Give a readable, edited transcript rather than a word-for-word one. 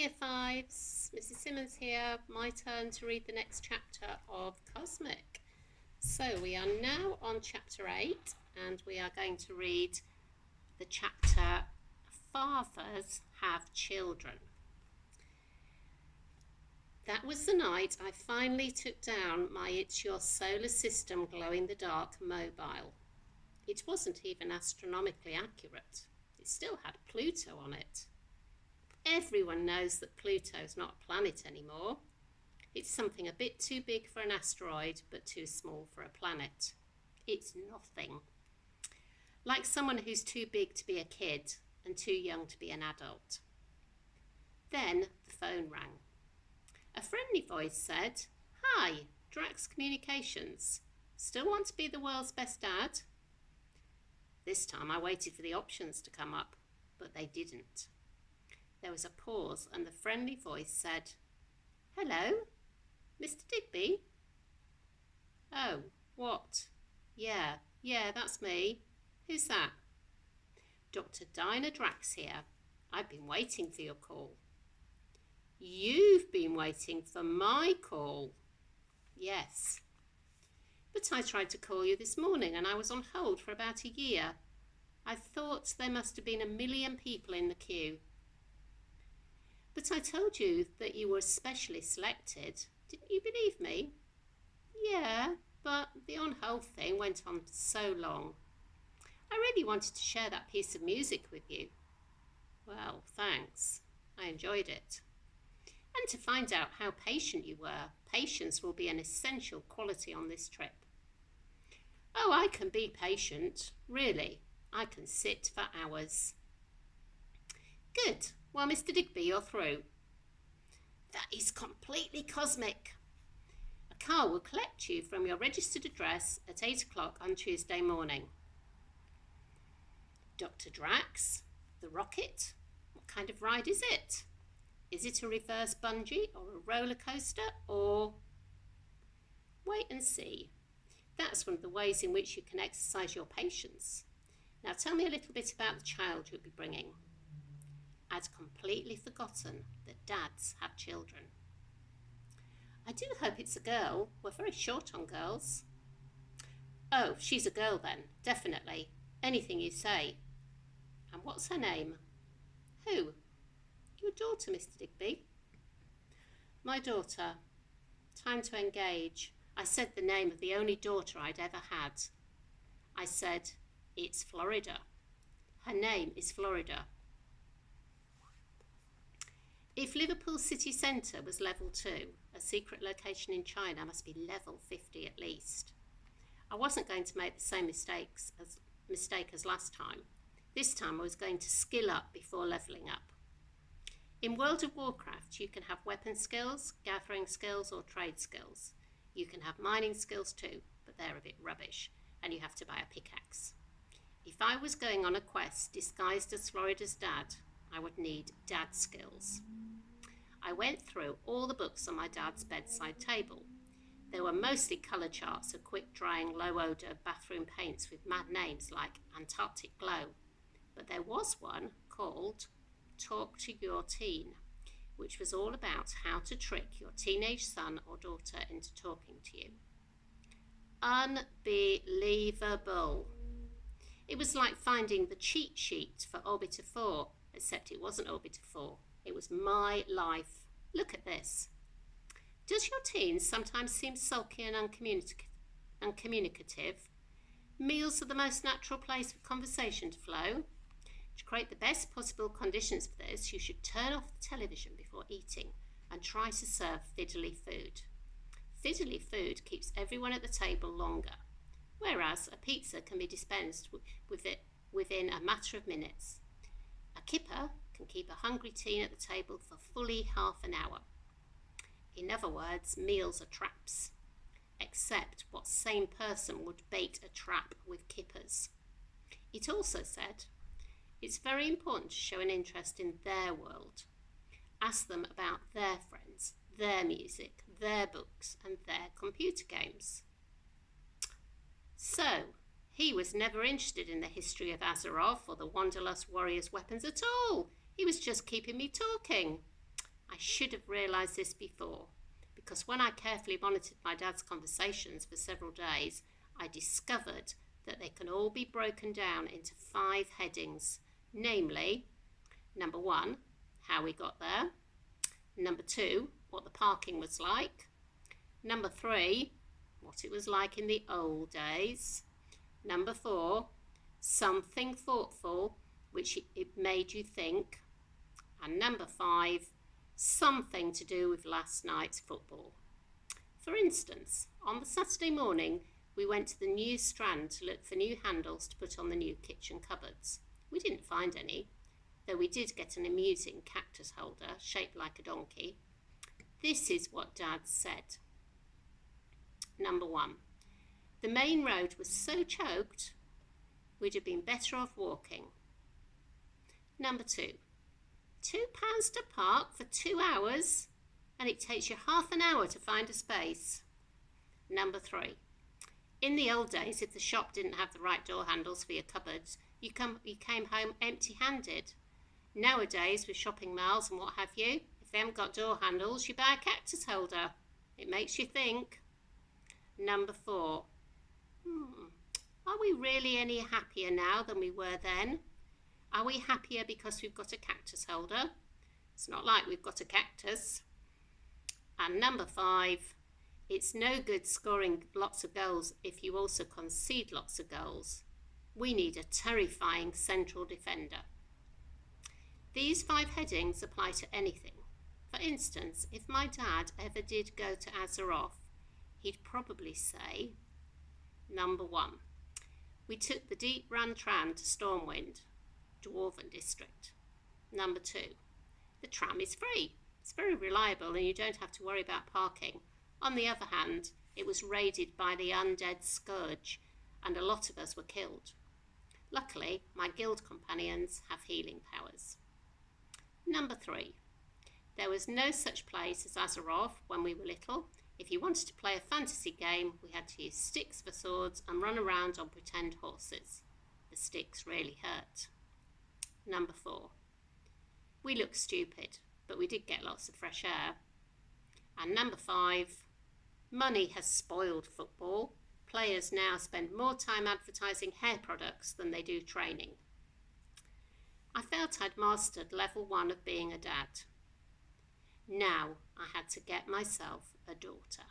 Year 5s, Mrs. Simmons here. My turn to read the next chapter of Cosmic. So we are now on chapter 8 and we are going to read the chapter Fathers Have Children. That was the night I finally took down my It's Your Solar System glow-in-the-dark mobile. It wasn't even astronomically accurate. It still had Pluto on it. Everyone knows that Pluto's not a planet anymore. It's something a bit too big for an asteroid, but too small for a planet. It's nothing. Like someone who's too big to be a kid and too young to be an adult. Then the phone rang. A friendly voice said, "Hi, Drax Communications. Still want to be the world's best dad?" This time I waited for the options to come up, but they didn't. There was a pause and the friendly voice said, "Hello, Mr. Digby?" "Oh, what? Yeah, that's me. Who's that?" "Dr. Dinah Drax here. I've been waiting for your call." "You've been waiting for my call?" "Yes. But I tried to call you this morning and I was on hold for about a year. I thought there must have been 1,000,000 people in the queue." "But I told you that you were specially selected. Didn't you believe me?" "Yeah, but the on-hold thing went on so long. I really wanted to share that piece of music with you." "Well, thanks. I enjoyed it. And to find out how patient you were. Patience will be an essential quality on this trip." "Oh, I can be patient. Really, I can sit for hours." "Good. Well, Mr. Digby, you're through." "That is completely cosmic. A car will collect you from your registered address at 8 o'clock on Tuesday morning." "Dr. Drax, the rocket? What kind of ride is it? Is it a reverse bungee or a roller coaster or—" "Wait and see. That's one of the ways in which you can exercise your patience. Now tell me a little bit about the child you'll be bringing." I'd completely forgotten that dads have children. "I do hope it's a girl. We're very short on girls." "Oh, she's a girl then, definitely. Anything you say." "And what's her name?" "Who?" "Your daughter, Mr. Digby." "My daughter. Time to engage." I said the name of the only daughter I'd ever had. I said, "It's Florida. Her name is Florida." If Liverpool city centre was level 2, a secret location in China must be level 50 at least. I wasn't going to make the same mistake as last time. This time I was going to skill up before levelling up. In World of Warcraft, you can have weapon skills, gathering skills, or trade skills. You can have mining skills too, but they're a bit rubbish, and you have to buy a pickaxe. If I was going on a quest disguised as Florida's dad, I would need dad skills. I went through all the books on my dad's bedside table. There were mostly colour charts of quick-drying, low-odour bathroom paints with mad names like Antarctic Glow. But there was one called Talk to Your Teen, which was all about how to trick your teenage son or daughter into talking to you. Unbelievable. It was like finding the cheat sheet for Orbiter 4, except it wasn't Orbiter 4. It was my life. Look at this. Does your teen sometimes seem sulky and uncommunicative? Meals are the most natural place for conversation to flow. To create the best possible conditions for this, you should turn off the television before eating and try to serve fiddly food. Fiddly food keeps everyone at the table longer, whereas a pizza can be dispensed with it within a matter of minutes. A kipper can keep a hungry teen at the table for fully half an hour. In other words, meals are traps. Except what sane person would bait a trap with kippers? It also said, it's very important to show an interest in their world. Ask them about their friends, their music, their books, and their computer games. So, he was never interested in the history of Azeroth or the Wanderlust warriors' weapons at all. He was just keeping me talking. I should have realised this before, because when I carefully monitored my dad's conversations for several days, I discovered that they can all be broken down into 5 headings, namely, number 1, how we got there, number 2, what the parking was like, number 3, what it was like in the old days, number 4, something thoughtful which it made you think, and number 5, something to do with last night's football. For instance, on the Saturday morning, we went to the new Strand to look for new handles to put on the new kitchen cupboards. We didn't find any, though we did get an amusing cactus holder shaped like a donkey. This is what Dad said. Number 1, the main road was so choked, we'd have been better off walking. Number 2, £2 to park for 2 hours, and it takes you half an hour to find a space. Number 3, in the old days, if the shop didn't have the right door handles for your cupboards, you came home empty-handed. Nowadays, with shopping malls and what have you, if they haven't got door handles, you buy a cactus holder. It makes you think. Number 4, are we really any happier now than we were then? Are we happier because we've got a cactus holder? It's not like we've got a cactus. And number 5, it's no good scoring lots of goals if you also concede lots of goals. We need a terrifying central defender. These 5 headings apply to anything. For instance, if my dad ever did go to Azeroth, he'd probably say, number 1, we took the Deep Run tram to Stormwind, Dwarven District. Number 2, the tram is free. It's very reliable and you don't have to worry about parking. On the other hand, it was raided by the undead Scourge and a lot of us were killed. Luckily, my guild companions have healing powers. Number 3, there was no such place as Azeroth when we were little. If you wanted to play a fantasy game, we had to use sticks for swords and run around on pretend horses. The sticks really hurt. Number 4, we look stupid, but we did get lots of fresh air. And number 5, money has spoiled football. Players now spend more time advertising hair products than they do training. I felt I'd mastered level 1 of being a dad. Now I had to get myself a daughter.